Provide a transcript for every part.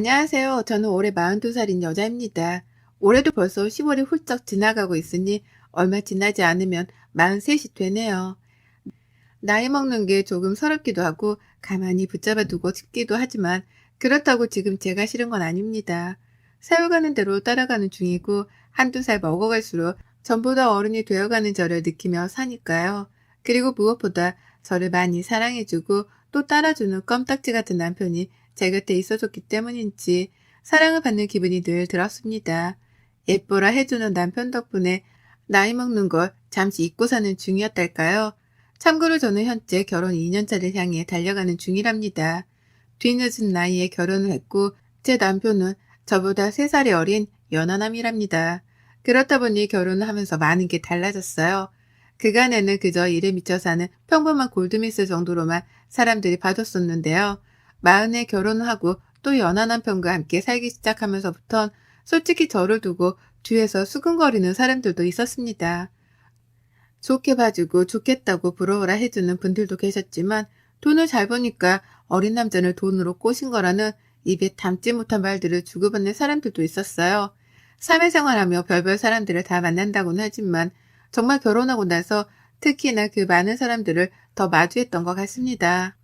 안녕하세요. 저는 올해 42살인 여자입니다. 올해도 벌써 10월이 훌쩍 지나가고 있으니 얼마 지나지 않으면 43이 되네요. 나이 먹는 게 조금 서럽기도 하고 가만히 붙잡아 두고 싶기도 하지만 그렇다고 지금 제가 싫은 건 아닙니다. 세월 가는 대로 따라가는 중이고 한두 살 먹어갈수록 전보다 어른이 되어가는 저를 느끼며 사니까요. 그리고 무엇보다 저를 많이 사랑해주고 또 따라주는 껌딱지 같은 남편이 제 곁에 있어줬기 때문인지 사랑을 받는 기분이 늘 들었습니다. 예뻐라 해주는 남편 덕분에 나이 먹는 걸 잠시 잊고 사는 중이었달까요? 참고로 저는 현재 결혼 2년차를 향해 달려가는 중이랍니다. 뒤늦은 나이에 결혼을 했고 제 남편은 저보다 3살이 어린 연하남이랍니다. 그렇다 보니 결혼을 하면서 많은 게 달라졌어요. 그간에는 그저 일에 미쳐 사는 평범한 골드미스 정도로만 사람들이 봐줬었는데요. 마흔에 결혼을 하고 또 연하 남편과 함께 살기 시작하면서부턴 솔직히 저를 두고 뒤에서 수근거리는 사람들도 있었습니다. 좋게 봐주고 좋겠다고 부러워라 해주는 분들도 계셨지만 돈을 잘 버니까 어린 남자를 돈으로 꼬신 거라는 입에 담지 못한 말들을 주고받는 사람들도 있었어요. 사회생활하며 별별 사람들을 다 만난다고는 하지만 정말 결혼하고 나서 특히나 그 많은 사람들을 더 마주했던 것 같습니다.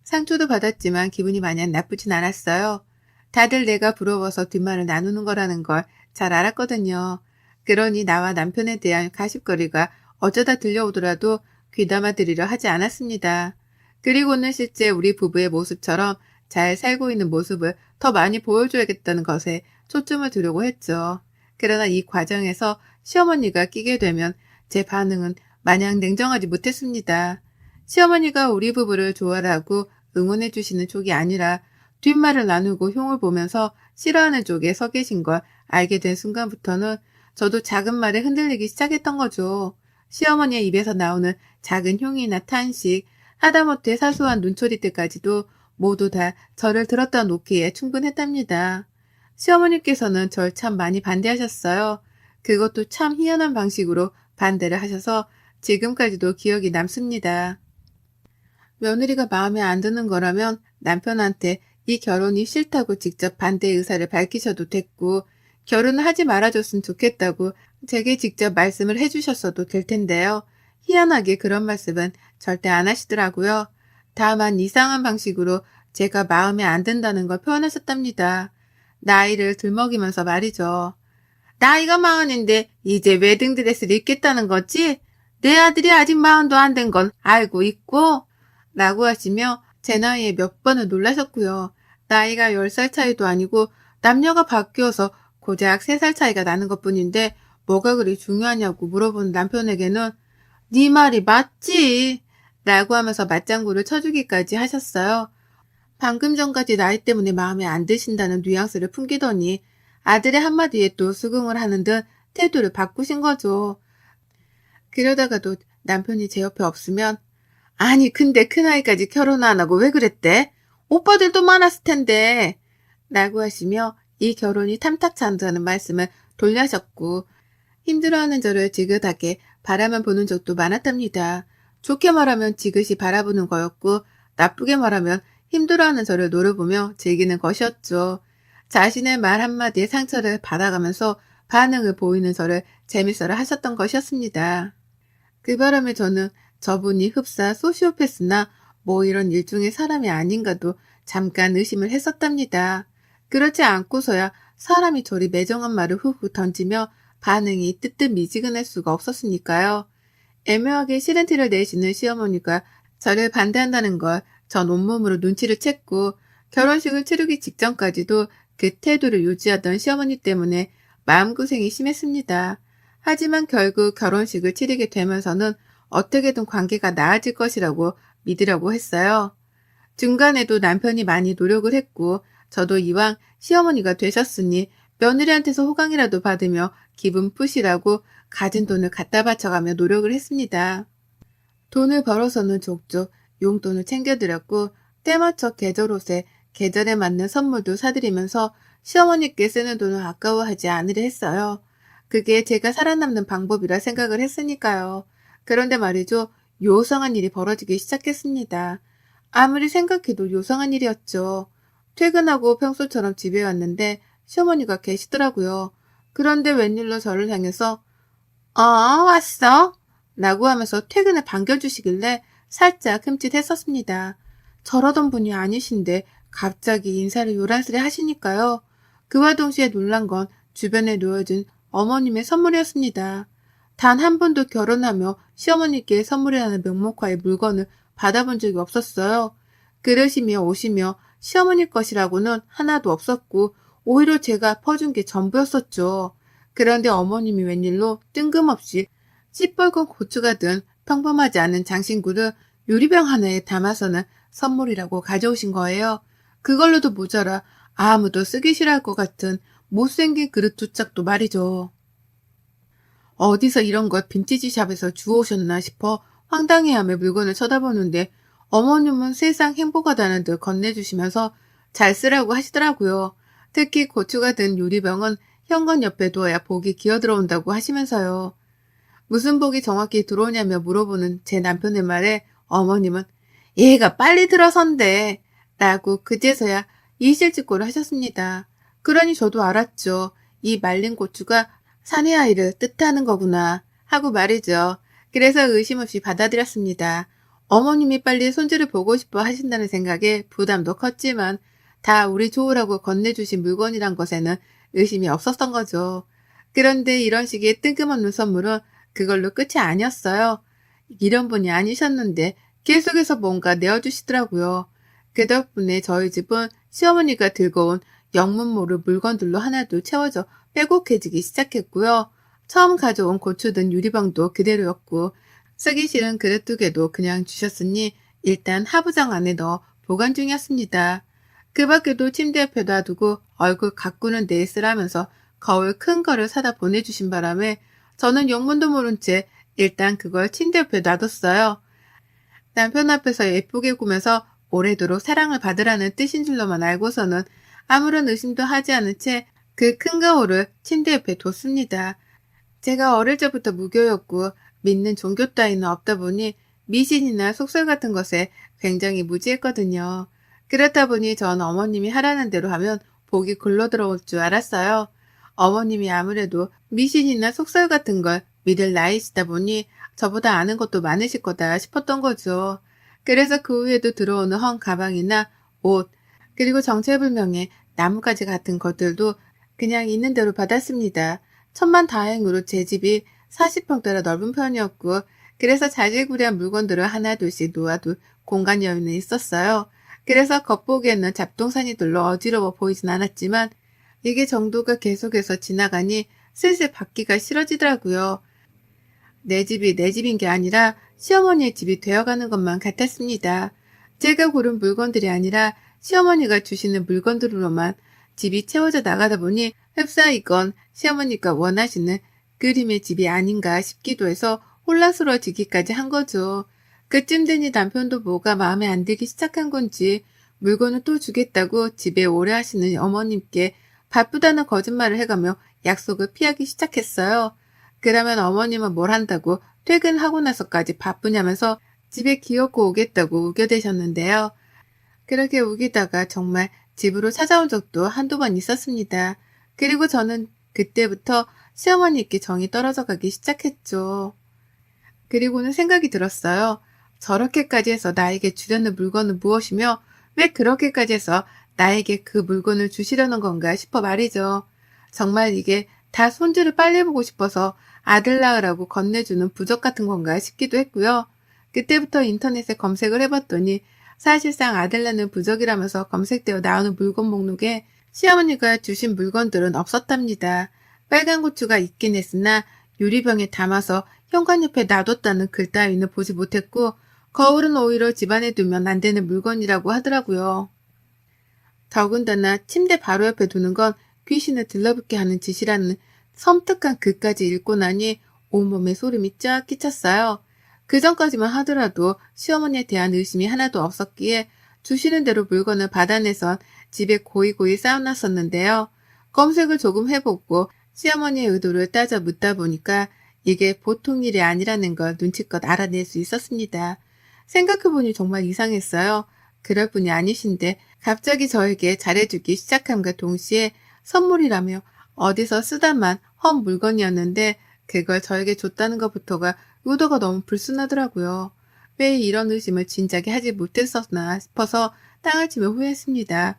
상처도 받았지만 기분이 마냥 나쁘진 않았어요. 다들 내가 부러워서 뒷말을 나누는 거라는 걸 잘 알았거든요. 그러니 나와 남편에 대한 가십거리가 어쩌다 들려오더라도 귀담아 들으려 하지 않았습니다. 그리고는 실제 우리 부부의 모습처럼 잘 살고 있는 모습을 더 많이 보여줘야겠다는 것에 초점을 두려고 했죠. 그러나 이 과정에서 시어머니가 끼게 되면 제 반응은 마냥 냉정하지 못했습니다. 시어머니가 우리 부부를 좋아하고 응원해 주시는 쪽이 아니라 뒷말을 나누고 흉을 보면서 싫어하는 쪽에 서 계신 걸 알게 된 순간부터는 저도 작은 말에 흔들리기 시작했던 거죠. 시어머니의 입에서 나오는 작은 흉이나 탄식, 하다못해 사소한 눈초리때까지도 모두 다 저를 들었다 놓기에 충분했답니다. 시어머니께서는 절 참 많이 반대하셨어요. 그것도 참 희한한 방식으로 반대를 하셔서 지금까지도 기억이 남습니다. 며느리가 마음에 안 드는 거라면 남편한테 이 결혼이 싫다고 직접 반대 의사를 밝히셔도 됐고 결혼을 하지 말아줬으면 좋겠다고 제게 직접 말씀을 해주셨어도 될 텐데요. 희한하게 그런 말씀은 절대 안 하시더라고요. 다만 이상한 방식으로 제가 마음에 안 든다는 걸 표현하셨답니다. 나이를 들먹이면서 말이죠. 나이가 마흔인데 이제 웨딩드레스를 입겠다는 거지? 내 아들이 아직 마흔도 안 된 건 알고 있고? 라고 하시며 제 나이에 몇 번을 놀라셨고요. 나이가 10살 차이도 아니고 남녀가 바뀌어서 고작 3살 차이가 나는 것뿐인데 뭐가 그리 중요하냐고 물어본 남편에게는 네 말이 맞지? 라고 하면서 맞장구를 쳐주기까지 하셨어요. 방금 전까지 나이 때문에 마음에 안 드신다는 뉘앙스를 풍기더니 아들의 한마디에 또 수긍을 하는 듯 태도를 바꾸신 거죠. 그러다가도 남편이 제 옆에 없으면 아니 근데 큰아이까지 결혼 안 하고 왜 그랬대? 오빠들도 많았을 텐데 라고 하시며 이 결혼이 탐탁치 않다는 말씀을 돌려하셨고 힘들어하는 저를 지긋하게 바라만 보는 적도 많았답니다. 좋게 말하면 지그시 바라보는 거였고 나쁘게 말하면 힘들어하는 저를 노려보며 즐기는 것이었죠. 자신의 말 한마디에 상처를 받아가면서 반응을 보이는 저를 재밌어라 하셨던 것이었습니다. 그 바람에 저는 저분이 흡사 소시오패스나 뭐 이런 일종의 사람이 아닌가도 잠깐 의심을 했었답니다. 그렇지 않고서야 사람이 저리 매정한 말을 훅훅 던지며 반응이 뜨뜻미지근할 수가 없었으니까요. 애매하게 싫은 티를 내시는 시어머니가 저를 반대한다는 걸 전 온몸으로 눈치를 챘고 결혼식을 치르기 직전까지도 그 태도를 유지하던 시어머니 때문에 마음고생이 심했습니다. 하지만 결국 결혼식을 치르게 되면서는 어떻게든 관계가 나아질 것이라고 믿으려고 했어요. 중간에도 남편이 많이 노력을 했고 저도 이왕 시어머니가 되셨으니 며느리한테서 호강이라도 받으며 기분 푸시라고 가진 돈을 갖다 바쳐가며 노력을 했습니다. 돈을 벌어서는 족족 용돈을 챙겨드렸고 때맞춰 계절 옷에 계절에 맞는 선물도 사드리면서 시어머니께 쓰는 돈을 아까워하지 않으려 했어요. 그게 제가 살아남는 방법이라 생각을 했으니까요. 그런데 말이죠. 요상한 일이 벌어지기 시작했습니다. 아무리 생각해도 요상한 일이었죠. 퇴근하고 평소처럼 집에 왔는데 시어머니가 계시더라고요. 그런데 웬일로 저를 향해서 왔어? 라고 하면서 퇴근을 반겨주시길래 살짝 흠칫했었습니다. 저러던 분이 아니신데 갑자기 인사를 요란스레 하시니까요. 그와 동시에 놀란 건 주변에 놓여진 어머님의 선물이었습니다. 단 한 번도 결혼하며 시어머니께 선물이라는 명목하에 물건을 받아본 적이 없었어요. 그릇이며 옷이며 시어머니 것이라고는 하나도 없었고 오히려 제가 퍼준 게 전부였었죠. 그런데 어머님이 웬일로 뜬금없이 시뻘건 고추가 든 평범하지 않은 장신구를 유리병 하나에 담아서는 선물이라고 가져오신 거예요. 그걸로도 모자라 아무도 쓰기 싫어할 것 같은 못생긴 그릇 두 짝도 말이죠. 어디서 이런 걸 빈티지 샵에서 주워오셨나 싶어 황당해하며 물건을 쳐다보는데 어머님은 세상 행복하다는 듯 건네주시면서 잘 쓰라고 하시더라고요. 특히 고추가 든 유리병은 현관 옆에 두어야 복이 기어들어온다고 하시면서요. 무슨 복이 정확히 들어오냐며 물어보는 제 남편의 말에 어머님은 얘가 빨리 들어선대 라고 그제서야 이실직고를 하셨습니다. 그러니 저도 알았죠. 이 말린 고추가 사내 아이를 뜻하는 거구나 하고 말이죠. 그래서 의심 없이 받아들였습니다. 어머님이 빨리 손주를 보고 싶어 하신다는 생각에 부담도 컸지만 다 우리 좋으라고 건네주신 물건이란 것에는 의심이 없었던 거죠. 그런데 이런 식의 뜬금없는 선물은 그걸로 끝이 아니었어요. 이런 분이 아니셨는데 계속해서 뭔가 내어주시더라고요. 그 덕분에 저희 집은 시어머니가 들고 온 영문 모를 물건들로 하나둘 채워져 빼곡해지기 시작했고요. 처음 가져온 고추 든 유리병도 그대로였고 쓰기 싫은 그릇 두 개도 그냥 주셨으니 일단 하부장 안에 넣어 보관 중이었습니다. 그 밖에도 침대 옆에 놔두고 얼굴 가꾸는 데 쓰라면서 거울 큰 거를 사다 보내주신 바람에 저는 영문도 모른 채 일단 그걸 침대 옆에 놔뒀어요. 남편 앞에서 예쁘게 구면서 오래도록 사랑을 받으라는 뜻인 줄로만 알고서는 아무런 의심도 하지 않은 채 그 큰 거울을 침대 옆에 뒀습니다. 제가 어릴 적부터 무교였고 믿는 종교 따위는 없다 보니 미신이나 속설 같은 것에 굉장히 무지했거든요. 그렇다 보니 전 어머님이 하라는 대로 하면 복이 굴러 들어올 줄 알았어요. 어머님이 아무래도 미신이나 속설 같은 걸 믿을 나이시다 보니 저보다 아는 것도 많으실 거다 싶었던 거죠. 그래서 그 후에도 들어오는 헌 가방이나 옷, 그리고 정체불명의 나뭇가지 같은 것들도 그냥 있는 대로 받았습니다. 천만다행으로 제 집이 40평대라 넓은 편이었고 그래서 자질구레한 물건들을 하나둘씩 놓아둘 공간 여유는 있었어요. 그래서 겉보기에는 잡동사니 들로 어지러워 보이진 않았지만 이게 정도가 계속해서 지나가니 슬슬 받기가 싫어지더라고요. 내 집이 내 집인 게 아니라 시어머니의 집이 되어가는 것만 같았습니다. 제가 고른 물건들이 아니라 시어머니가 주시는 물건들로만 집이 채워져 나가다 보니 흡사 이건 시어머니가 원하시는 그림의 집이 아닌가 싶기도 해서 혼란스러워지기까지 한 거죠. 그쯤 되니 남편도 뭐가 마음에 안 들기 시작한 건지 물건을 또 주겠다고 집에 오래 하시는 어머님께 바쁘다는 거짓말을 해가며 약속을 피하기 시작했어요. 그러면 어머님은 뭘 한다고 퇴근하고 나서까지 바쁘냐면서 집에 기어코 오겠다고 우겨대셨는데요. 그렇게 우기다가 정말 집으로 찾아온 적도 한두 번 있었습니다. 그리고 저는 그때부터 시어머니께 정이 떨어져 가기 시작했죠. 그리고는 생각이 들었어요. 저렇게까지 해서 나에게 주려는 물건은 무엇이며 왜 그렇게까지 해서 나에게 그 물건을 주시려는 건가 싶어 말이죠. 정말 이게 다 손주를 빨리 보고 싶어서 아들 낳으라고 건네주는 부적 같은 건가 싶기도 했고요. 그때부터 인터넷에 검색을 해봤더니 사실상 아들 낳는 부적이라면서 검색되어 나오는 물건 목록에 시어머니가 주신 물건들은 없었답니다. 빨간 고추가 있긴 했으나 유리병에 담아서 현관 옆에 놔뒀다는 글 따위는 보지 못했고 거울은 오히려 집안에 두면 안 되는 물건이라고 하더라고요. 더군다나 침대 바로 옆에 두는 건 귀신을 들러붙게 하는 짓이라는 섬뜩한 글까지 읽고 나니 온몸에 소름이 쫙 끼쳤어요. 그 전까지만 하더라도 시어머니에 대한 의심이 하나도 없었기에 주시는 대로 물건을 받아내선 집에 고이고이 쌓아놨었는데요. 검색을 조금 해보고 시어머니의 의도를 따져 묻다 보니까 이게 보통 일이 아니라는 걸 눈치껏 알아낼 수 있었습니다. 생각해보니 정말 이상했어요. 그럴 분이 아니신데 갑자기 저에게 잘해주기 시작함과 동시에 선물이라며 어디서 쓰다만 헌 물건이었는데 그걸 저에게 줬다는 것부터가 의도가 너무 불순하더라고요. 왜 이런 의심을 진작에 하지 못했었나 싶어서 땅을 치며 후회했습니다.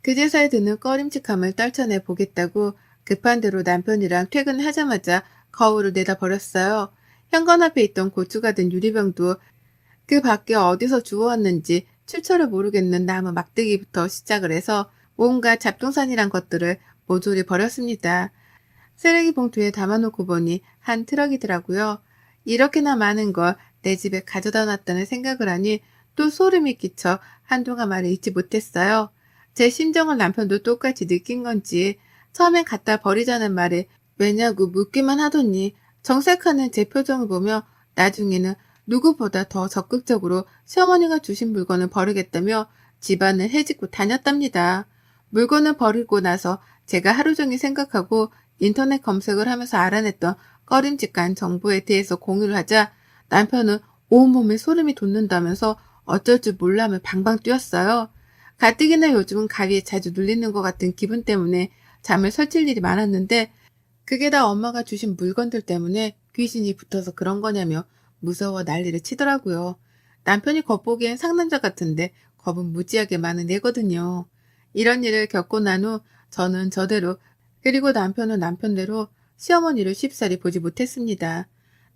그제서야 드는 꺼림칙함을 떨쳐내 보겠다고 급한 대로 남편이랑 퇴근하자마자 거울을 내다 버렸어요. 현관 앞에 있던 고추가 든 유리병도 그 밖에 어디서 주워왔는지 출처를 모르겠는 나무 막대기부터 시작을 해서 온갖 잡동사니란 것들을 모조리 버렸습니다. 쓰레기 봉투에 담아놓고 보니 한 트럭이더라고요. 이렇게나 많은 걸 내 집에 가져다 놨다는 생각을 하니 또 소름이 끼쳐 한동안 말을 잊지 못했어요. 제 심정을 남편도 똑같이 느낀 건지 처음엔 갖다 버리자는 말에 왜냐고 묻기만 하더니 정색하는 제 표정을 보며 나중에는 누구보다 더 적극적으로 시어머니가 주신 물건을 버리겠다며 집안을 헤집고 다녔답니다. 물건을 버리고 나서 제가 하루 종일 생각하고 인터넷 검색을 하면서 알아냈던 꺼림칙한 정보에 대해서 공유를 하자 남편은 온몸에 소름이 돋는다면서 어쩔 줄 몰라하며 방방 뛰었어요. 가뜩이나 요즘은 가위에 자주 눌리는 것 같은 기분 때문에 잠을 설칠 일이 많았는데 그게 다 엄마가 주신 물건들 때문에 귀신이 붙어서 그런 거냐며 무서워 난리를 치더라고요. 남편이 겉보기엔 상남자 같은데 겁은 무지하게 많은 애거든요. 이런 일을 겪고 난 후 저는 저대로 그리고 남편은 남편대로 시어머니를 쉽사리 보지 못했습니다.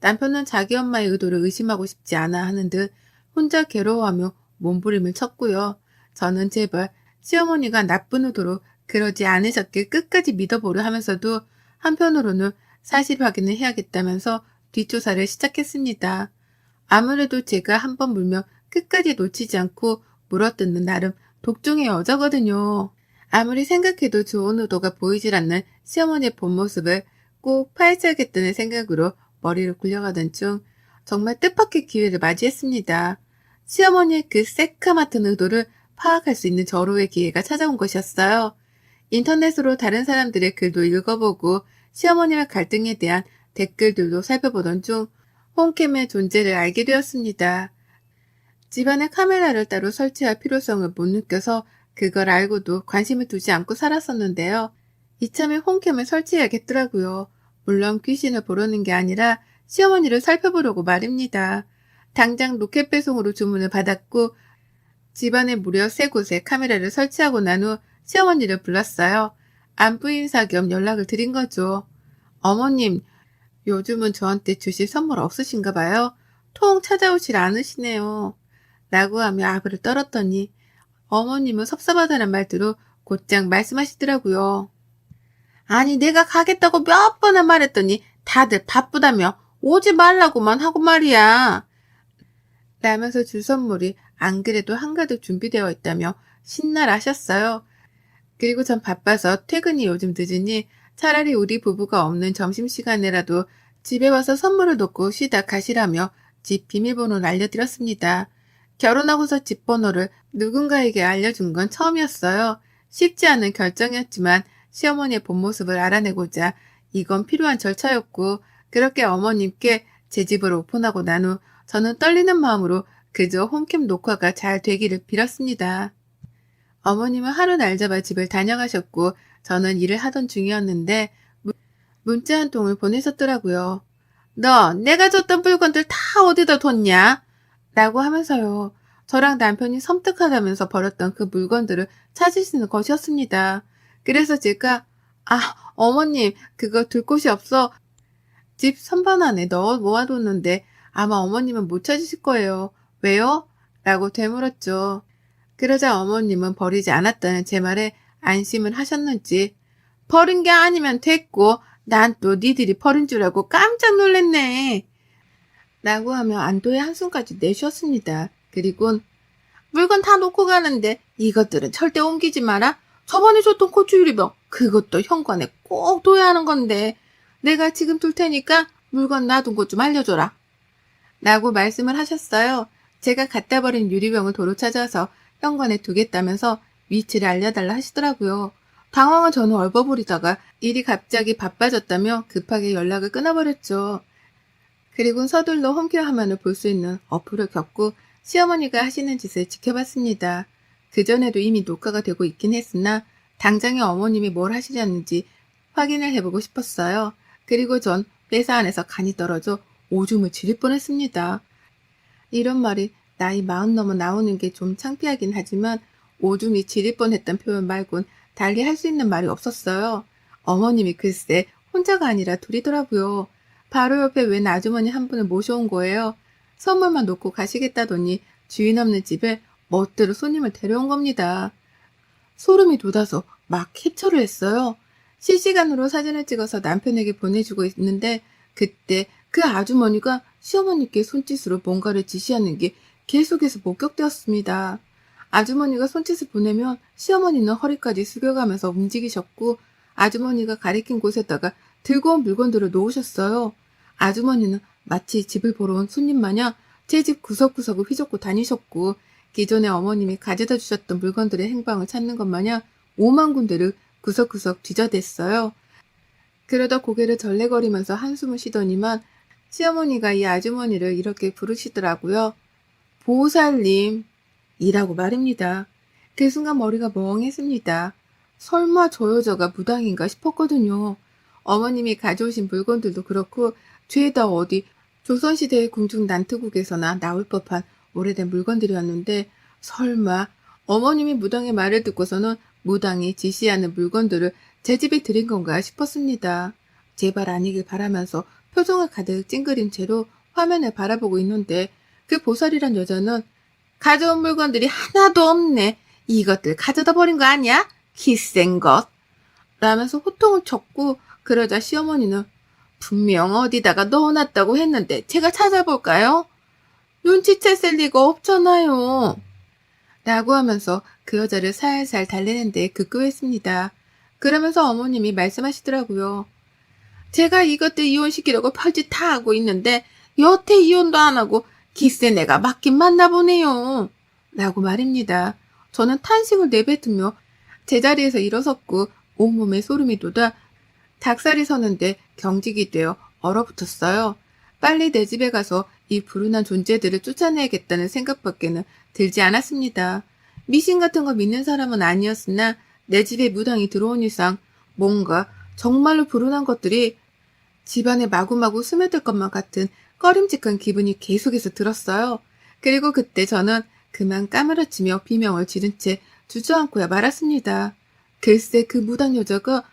남편은 자기 엄마의 의도를 의심하고 싶지 않아 하는 듯 혼자 괴로워하며 몸부림을 쳤고요. 저는 제발 시어머니가 나쁜 의도로 그러지 않으셨길 끝까지 믿어보려 하면서도 한편으로는 사실 확인을 해야겠다면서 뒷조사를 시작했습니다. 아무래도 제가 한번 물면 끝까지 놓치지 않고 물어뜯는 나름 독종의 여자거든요. 아무리 생각해도 좋은 의도가 보이질 않는 시어머니의 본 모습을 꼭 파헤쳐야겠다는 생각으로 머리를 굴려가던 중 정말 뜻밖의 기회를 맞이했습니다. 시어머니의 그 새카맣던 의도를 파악할 수 있는 절호의 기회가 찾아온 것이었어요. 인터넷으로 다른 사람들의 글도 읽어보고 시어머니와 갈등에 대한 댓글들도 살펴보던 중 홈캠의 존재를 알게 되었습니다. 집안에 카메라를 따로 설치할 필요성을 못 느껴서 그걸 알고도 관심을 두지 않고 살았었는데요. 이참에 홈캠을 설치해야겠더라고요. 물론 귀신을 보려는 게 아니라 시어머니를 살펴보려고 말입니다. 당장 로켓 배송으로 주문을 받았고 집안에 무려 3곳에 카메라를 설치하고 난 후 시어머니를 불렀어요. 안부 인사 겸 연락을 드린 거죠. 어머님, 요즘은 저한테 주실 선물 없으신가 봐요. 통 찾아오질 않으시네요. 라고 하며 아부를 떨었더니 어머님은 섭섭하다는 말투로 곧장 말씀하시더라고요. 아니 내가 가겠다고 몇 번을 말했더니 다들 바쁘다며 오지 말라고만 하고 말이야. 라면서 줄 선물이 안 그래도 한가득 준비되어 있다며 신나라하셨어요. 그리고 전 바빠서 퇴근이 요즘 늦으니 차라리 우리 부부가 없는 점심시간에라도 집에 와서 선물을 놓고 쉬다 가시라며 집 비밀번호를 알려드렸습니다. 결혼하고서 집 번호를 누군가에게 알려준 건 처음이었어요. 쉽지 않은 결정이었지만 시어머니의 본 모습을 알아내고자 이건 필요한 절차였고 그렇게 어머님께 제 집을 오픈하고 난 후 저는 떨리는 마음으로 그저 홈캠 녹화가 잘 되기를 빌었습니다. 어머님은 하루 날 잡아 집을 다녀가셨고 저는 일을 하던 중이었는데 문자 한 통을 보내셨더라고요. 너 내가 줬던 물건들 다 어디다 뒀냐? 라고 하면서요. 저랑 남편이 섬뜩하다면서 버렸던 그 물건들을 찾으시는 것이었습니다. 그래서 제가 어머님 그거 둘 곳이 없어 집 선반 안에 넣어 모아뒀는데 아마 어머님은 못 찾으실 거예요. 왜요? 라고 되물었죠. 그러자 어머님은 버리지 않았다는 제 말에 안심을 하셨는지 버린 게 아니면 됐고 난 또 니들이 버린 줄 알고 깜짝 놀랐네. 라고 하며 안도의 한숨까지 내쉬었습니다. 그리곤 물건 다 놓고 가는데 이것들은 절대 옮기지 마라. 저번에 줬던 고추 유리병 그것도 현관에 꼭 둬야 하는 건데 내가 지금 둘 테니까 물건 놔둔 곳 좀 알려줘라. 라고 말씀을 하셨어요. 제가 갖다 버린 유리병을 도로 찾아서 현관에 두겠다면서 위치를 알려달라 하시더라고요. 당황한 저는 얼버무리다가 일이 갑자기 바빠졌다며 급하게 연락을 끊어버렸죠. 그리고 서둘러 홈케어 화면을 볼 수 있는 어플을 켰고 시어머니가 하시는 짓을 지켜봤습니다. 그전에도 이미 녹화가 되고 있긴 했으나 당장에 어머님이 뭘 하시려는지 확인을 해보고 싶었어요. 그리고 전 회사 안에서 간이 떨어져 오줌을 지릴 뻔했습니다. 이런 말이 나이 40 넘어 나오는 게 좀 창피하긴 하지만 오줌이 지릴 뻔했단 표현 말곤 달리 할 수 있는 말이 없었어요. 어머님이 글쎄 혼자가 아니라 둘이더라고요. 바로 옆에 웬 아주머니 한 분을 모셔온 거예요. 선물만 놓고 가시겠다더니 주인 없는 집에 멋대로 손님을 데려온 겁니다. 소름이 돋아서 막 캡처를 했어요. 실시간으로 사진을 찍어서 남편에게 보내주고 있는데 그때 그 아주머니가 시어머니께 손짓으로 뭔가를 지시하는 게 계속해서 목격되었습니다. 아주머니가 손짓을 보내면 시어머니는 허리까지 숙여가면서 움직이셨고 아주머니가 가리킨 곳에다가 들고 온 물건들을 놓으셨어요. 아주머니는 마치 집을 보러 온 손님 마냥 제 집 구석구석을 휘젓고 다니셨고 기존에 어머님이 가져다 주셨던 물건들의 행방을 찾는 것 마냥 5만 군데를 구석구석 뒤져댔어요. 그러다 고개를 절레거리면서 한숨을 쉬더니만 시어머니가 이 아주머니를 이렇게 부르시더라고요. 보살님 이라고 말입니다. 그 순간 머리가 멍했습니다. 설마 저 여자가 무당인가 싶었거든요. 어머님이 가져오신 물건들도 그렇고 죄다 어디 조선시대의 궁중 난투국에서나 나올 법한 오래된 물건들이었는데 설마 어머님이 무당의 말을 듣고서는 무당이 지시하는 물건들을 제 집에 들인 건가 싶었습니다. 제발 아니길 바라면서 표정을 가득 찡그린 채로 화면을 바라보고 있는데 그 보살이란 여자는 가져온 물건들이 하나도 없네. 이것들 가져다 버린 거 아니야? 기센 것. 라면서 호통을 쳤고 그러자 시어머니는 분명 어디다가 넣어놨다고 했는데 제가 찾아볼까요? 눈치챘을 리가 없잖아요. 라고 하면서 그 여자를 살살 달래는 데 급급했습니다. 그러면서 어머님이 말씀하시더라고요. 제가 이것들 이혼시키려고 별짓 다 하고 있는데 여태 이혼도 안 하고 기세 내가 맞긴 맞나 보네요. 라고 말입니다. 저는 탄식을 내뱉으며 제자리에서 일어섰고 온몸에 소름이 돋아 닭살이 서는데 경직이 되어 얼어붙었어요. 빨리 내 집에 가서 이 불운한 존재들을 쫓아내야겠다는 생각밖에는 들지 않았습니다. 미신 같은 거 믿는 사람은 아니었으나 내 집에 무당이 들어온 이상 뭔가 정말로 불운한 것들이 집안에 마구마구 스며들 것만 같은 꺼림직한 기분이 계속해서 들었어요. 그리고 그때 저는 그만 까무러치며 비명을 지른 채 주저앉고야 말았습니다. 글쎄 그 무당 여자가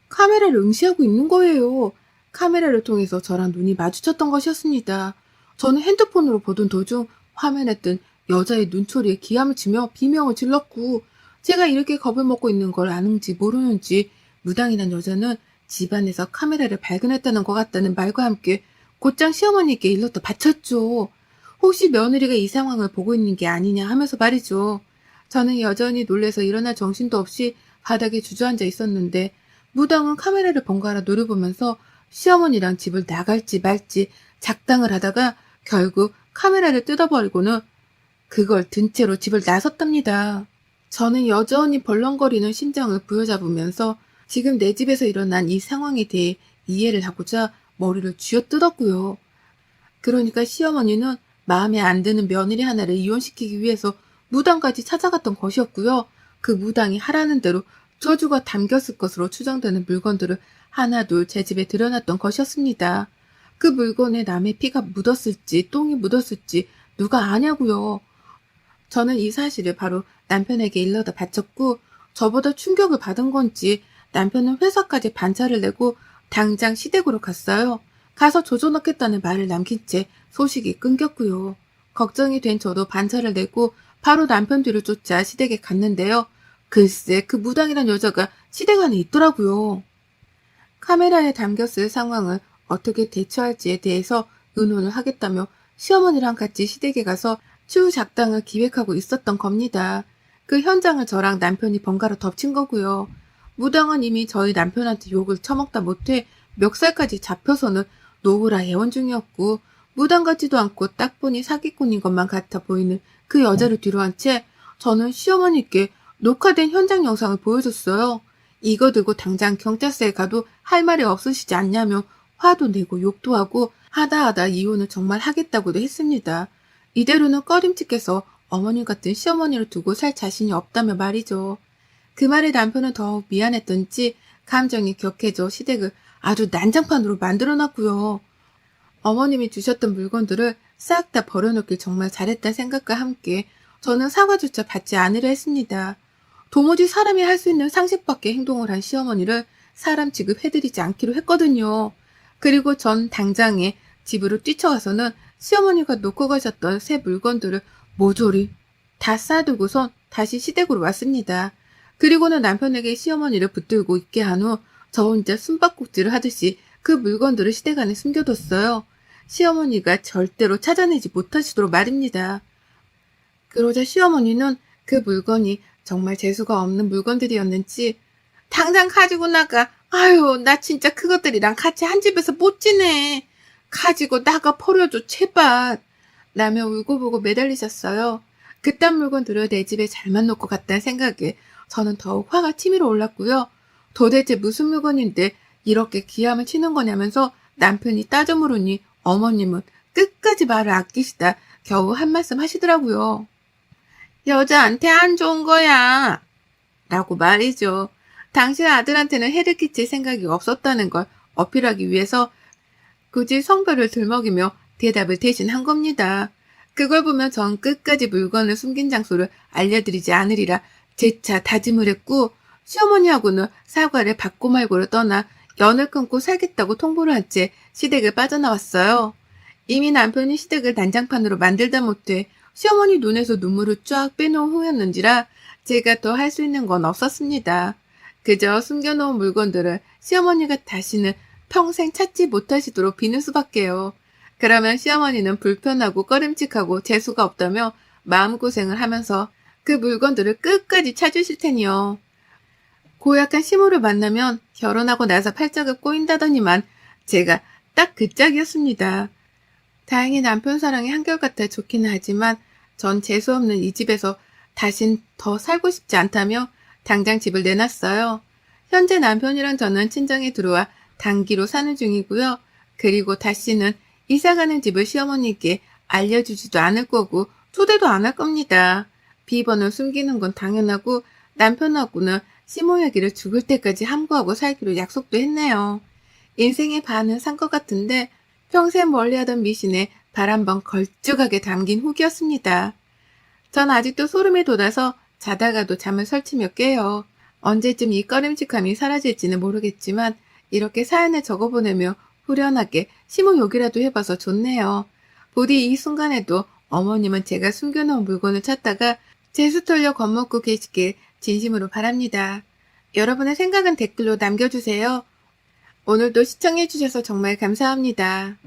카메라를 응시하고 있는 거예요. 카메라를 통해서 저랑 눈이 마주쳤던 것이었습니다. 저는 핸드폰으로 보던 도중 화면에 뜬 여자의 눈초리에 기함을 치며 비명을 질렀고 제가 이렇게 겁을 먹고 있는 걸 아는지 모르는지 무당이란 여자는 집안에서 카메라를 발견했다는 것 같다는 말과 함께 곧장 시어머니께 일렀다 바쳤죠. 혹시 며느리가 이 상황을 보고 있는 게 아니냐 하면서 말이죠. 저는 여전히 놀래서 일어날 정신도 없이 바닥에 주저앉아 있었는데 무당은 카메라를 번갈아 노려보면서 시어머니랑 집을 나갈지 말지 작당을 하다가 결국 카메라를 뜯어버리고는 그걸 든 채로 집을 나섰답니다. 저는 여전히 벌렁거리는 심장을 부여잡으면서 지금 내 집에서 일어난 이 상황에 대해 이해를 하고자 머리를 쥐어뜯었고요. 그러니까 시어머니는 마음에 안 드는 며느리 하나를 이혼시키기 위해서 무당까지 찾아갔던 것이었고요. 그 무당이 하라는 대로 저주가 담겼을 것으로 추정되는 물건들을 하나둘 제 집에 들여놨던 것이었습니다. 그 물건에 남의 피가 묻었을지 똥이 묻었을지 누가 아냐고요. 저는 이 사실을 바로 남편에게 일러다 바쳤고 저보다 충격을 받은 건지 남편은 회사까지 반차를 내고 당장 시댁으로 갔어요. 가서 조져놓겠다는 말을 남긴 채 소식이 끊겼고요. 걱정이 된 저도 반차를 내고 바로 남편 뒤를 쫓아 시댁에 갔는데요. 글쎄 그 무당이란 여자가 시댁 안에 있더라고요. 카메라에 담겼을 상황을 어떻게 대처할지에 대해서 의논을 하겠다며 시어머니랑 같이 시댁에 가서 추후 작당을 기획하고 있었던 겁니다. 그 현장을 저랑 남편이 번갈아 덮친 거고요. 무당은 이미 저희 남편한테 욕을 처먹다 못해 멱살까지 잡혀서는 노후라 애원 중이었고 무당 같지도 않고 딱 보니 사기꾼인 것만 같아 보이는 그 여자를 뒤로 한 채 저는 시어머니께 녹화된 현장 영상을 보여줬어요. 이거 들고 당장 경찰서에 가도 할 말이 없으시지 않냐며 화도 내고 욕도 하고 하다 이혼을 정말 하겠다고도 했습니다. 이대로는 꺼림칙해서 어머니 같은 시어머니를 두고 살 자신이 없다며 말이죠. 그 말에 남편은 더욱 미안했던지 감정이 격해져 시댁을 아주 난장판으로 만들어놨고요. 어머님이 주셨던 물건들을 싹 다 버려놓길 정말 잘했다 생각과 함께 저는 사과조차 받지 않으려 했습니다. 도무지 사람이 할 수 있는 상식밖의 행동을 한 시어머니를 사람 취급해드리지 않기로 했거든요. 그리고 전 당장에 집으로 뛰쳐가서는 시어머니가 놓고 가셨던 새 물건들을 모조리 다 싸두고선 다시 시댁으로 왔습니다. 그리고는 남편에게 시어머니를 붙들고 있게 한 후 저 혼자 숨바꼭질을 하듯이 그 물건들을 시댁 안에 숨겨뒀어요. 시어머니가 절대로 찾아내지 못하시도록 말입니다. 그러자 시어머니는 그 물건이 정말 재수가 없는 물건들이었는지 당장 가지고 나가. 아유, 나 진짜 그것들이랑 같이 한 집에서 못 지내. 가지고 나가 버려줘, 제발. 라며 울고보고 매달리셨어요. 그딴 물건들을 내 집에 잘만 놓고 갔다는 생각에 저는 더욱 화가 치밀어 올랐고요. 도대체 무슨 물건인데 이렇게 기함을 치는 거냐면서 남편이 따져 물으니 어머님은 끝까지 말을 아끼시다 겨우 한 말씀 하시더라고요. 여자한테 안 좋은 거야. 라고 말이죠. 당시 아들한테는 해를 끼칠 생각이 없었다는 걸 어필하기 위해서 굳이 성별을 들먹이며 대답을 대신 한 겁니다. 그걸 보면 전 끝까지 물건을 숨긴 장소를 알려드리지 않으리라 재차 다짐을 했고 시어머니하고는 사과를 받고 말고를 떠나 연을 끊고 살겠다고 통보를 한 채 시댁을 빠져나왔어요. 이미 남편이 시댁을 난장판으로 만들다 못해 시어머니 눈에서 눈물을 쫙 빼놓은 후였는지라 제가 더 할 수 있는 건 없었습니다. 그저 숨겨놓은 물건들을 시어머니가 다시는 평생 찾지 못하시도록 비는 수밖에요. 그러면 시어머니는 불편하고 꺼림칙하고 재수가 없다며 마음고생을 하면서 그 물건들을 끝까지 찾으실 테니요. 고약한 시모를 만나면 결혼하고 나서 팔짝을 꼬인다더니만 제가 딱 그 짝이었습니다. 다행히 남편 사랑이 한결같아 좋기는 하지만 전 재수없는 이 집에서 다신 더 살고 싶지 않다며 당장 집을 내놨어요. 현재 남편이랑 저는 친정에 들어와 단기로 사는 중이고요. 그리고 다시는 이사가는 집을 시어머니께 알려주지도 않을 거고 초대도 안 할 겁니다. 비번을 숨기는 건 당연하고 남편하고는 시모 얘기를 죽을 때까지 함구하고 살기로 약속도 했네요. 인생의 반은 산 것 같은데 평생 멀리하던 미신에 발 한 번 걸쭉하게 담긴 후기였습니다. 전 아직도 소름이 돋아서 자다가도 잠을 설치며 깨요. 언제쯤 이 꺼림칙함이 사라질지는 모르겠지만 이렇게 사연을 적어보내며 후련하게 시모 욕이라도 해봐서 좋네요. 부디 이 순간에도 어머님은 제가 숨겨놓은 물건을 찾다가 재수 털려 겁먹고 계시길 진심으로 바랍니다. 여러분의 생각은 댓글로 남겨주세요. 오늘도 시청해주셔서 정말 감사합니다.